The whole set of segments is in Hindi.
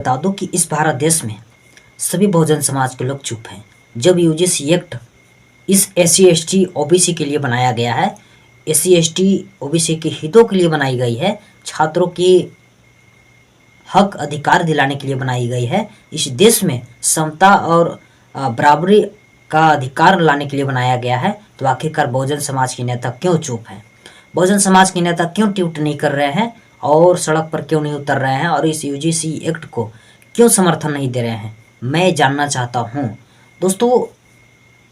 बता दूं कि इस भारत देश में सभी बहुजन समाज के लोग चुप हैं। जब यूजीसी एक्ट इस SC ST OBC के लिए बनाया गया है, SC ST OBC के हितों के लिए बनाई गई है, छात्रों के हक अधिकार दिलाने के लिए बनाई गई है, इस देश में समता और बराबरी का अधिकार लाने के लिए बनाया गया है, तो आखिरकार बहुजन समाज के नेता क्यों चुप हैं? बहुजन समाज के नेता क्यों ट्वीट नहीं कर रहे हैं और सड़क पर क्यों नहीं उतर रहे हैं और इस यूजीसी एक्ट को क्यों समर्थन नहीं दे रहे हैं? मैं जानना चाहता हूं। दोस्तों,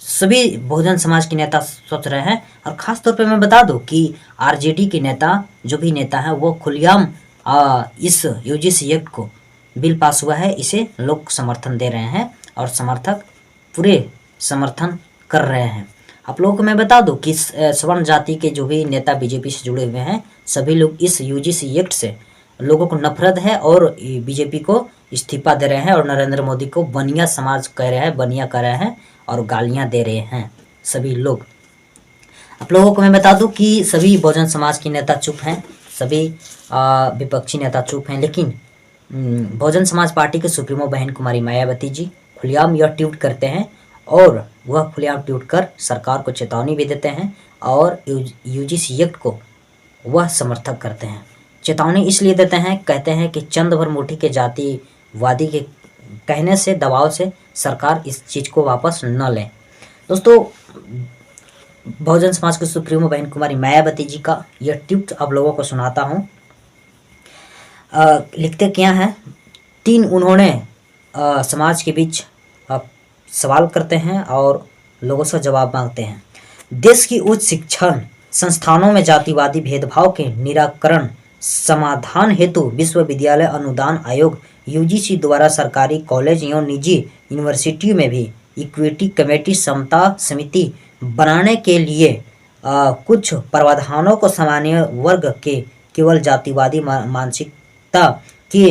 सभी बहुजन समाज के नेता सोच रहे हैं और ख़ास तौर पे मैं बता दूं कि आरजेडी के नेता, जो भी नेता हैं, वो खुलेआम इस यूजीसी एक्ट को बिल पास हुआ है, इसे लोग समर्थन दे रहे हैं और समर्थक पूरे समर्थन कर रहे हैं। आप लोगों को मैं बता दूं कि सवर्ण जाति के जो भी नेता बीजेपी से जुड़े हुए हैं, सभी लोग इस यूजीसी एक्ट से लोगों को नफरत है और बीजेपी को इस्तीफा दे रहे हैं और नरेंद्र मोदी को बनिया समाज कह रहे हैं, बनिया कर रहे हैं और गालियां दे रहे हैं सभी लोग। आप लोगों को मैं बता दूं कि सभी बहुजन समाज के नेता चुप हैं, सभी विपक्षी नेता चुप हैं, लेकिन बहुजन समाज पार्टी के सुप्रीमो बहन कुमारी मायावती जी खुलेआम यह ट्वीट करते हैं और वह खुलेआम ट्वीट कर सरकार को चेतावनी भी देते हैं और यूजीसी एक्ट को वह समर्थक करते हैं। चेतावनी इसलिए देते हैं, कहते हैं कि चंद भर मुट्ठी के जातिवादी के कहने से, दबाव से सरकार इस चीज़ को वापस न ले। दोस्तों, बहुजन समाज के सुप्रीमो बहन कुमारी मायावती जी का यह ट्वीट आप लोगों को सुनाता हूँ। लिखते क्या है, उन्होंने समाज के बीच सवाल करते हैं और लोगों से जवाब मांगते हैं। देश की उच्च शिक्षण संस्थानों में जातिवादी भेदभाव के निराकरण समाधान हेतु विश्वविद्यालय अनुदान आयोग यूजीसी द्वारा सरकारी कॉलेज एवं निजी यूनिवर्सिटियों में भी इक्विटी कमेटी समता समिति बनाने के लिए कुछ प्रावधानों को सामान्य वर्ग के केवल जातिवादी मानसिकता के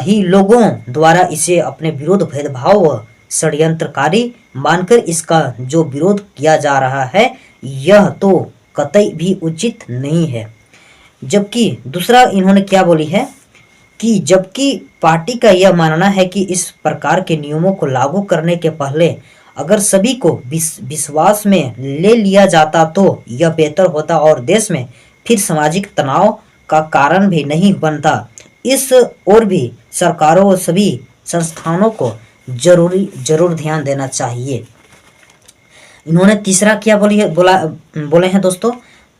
ही लोगों द्वारा इसे अपने विरोध भेदभाव व षड्यंत्रकारी मानकर इसका जो विरोध किया जा रहा है, यह तो कतई भी उचित नहीं है। जबकि दूसरा इन्होंने क्या बोली है कि जबकि पार्टी का यह मानना है कि इस प्रकार के नियमों को लागू करने के पहले अगर सभी को विश्वास में ले लिया जाता तो यह बेहतर होता और देश में फिर सामाजिक तनाव का कारण भी नहीं बनता। इस ओर भी सरकारों और सभी संस्थानों को जरूर ध्यान देना चाहिए। इन्होंने तीसरा क्या बोले हैं दोस्तों,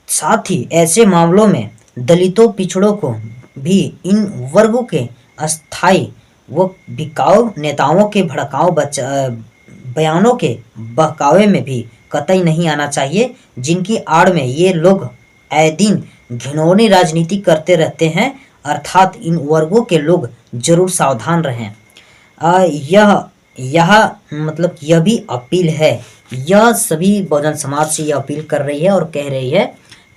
साथ ही ऐसे मामलों में दलितों पिछड़ों को भी इन वर्गों के अस्थायी व बिकाऊ नेताओं के भड़काऊ बयानों के बहकावे में भी कतई नहीं आना चाहिए, जिनकी आड़ में ये लोग आए दिन घिनौनी राजनीति करते रहते हैं। अर्थात इन वर्गों के लोग जरूर सावधान रहें। यह भी अपील है, यह सभी बहुजन समाज से यह अपील कर रही है और कह रही है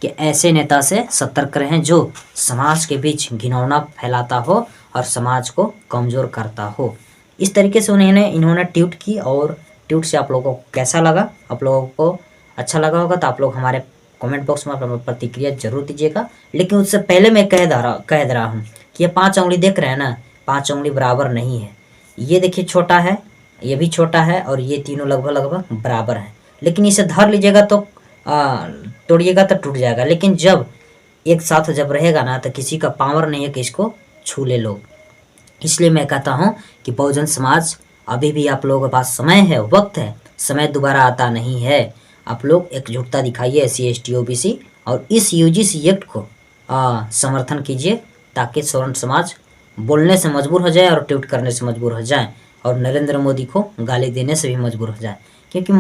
कि ऐसे नेता से सतर्क रहें जो समाज के बीच घिनौना फैलाता हो और समाज को कमज़ोर करता हो। इस तरीके से इन्होंने ट्वीट की और ट्वीट से आप लोगों को कैसा लगा? आप लोगों को अच्छा लगा होगा तो आप लोग हमारे कमेंट बॉक्स में अपना प्रतिक्रिया जरूर दीजिएगा। लेकिन उससे पहले मैं कह दे रहा हूँ कि ये 5 उंगली देख रहे हैं ना, 5 उंगली बराबर नहीं है। ये देखिए छोटा है, ये भी छोटा है और ये तीनों लगभग बराबर हैं। लेकिन इसे धर लीजिएगा तो तोड़िएगा तो टूट जाएगा, लेकिन जब एक साथ जब रहेगा ना तो किसी का पावर नहीं है कि इसको छू ले लोग। इसलिए मैं कहता हूँ कि बहुजन समाज, अभी भी आप लोगों के पास समय है, वक्त है, समय दोबारा आता नहीं है। आप लोग एकजुटता दिखाइए SC ST OBC और इस यूजीसी एक्ट को समर्थन कीजिए ताकि सवर्ण समाज बोलने से मजबूर हो जाए और ट्वीट करने से मजबूर हो जाए और नरेंद्र मोदी को गाली देने से भी मजबूर हो जाए। क्योंकि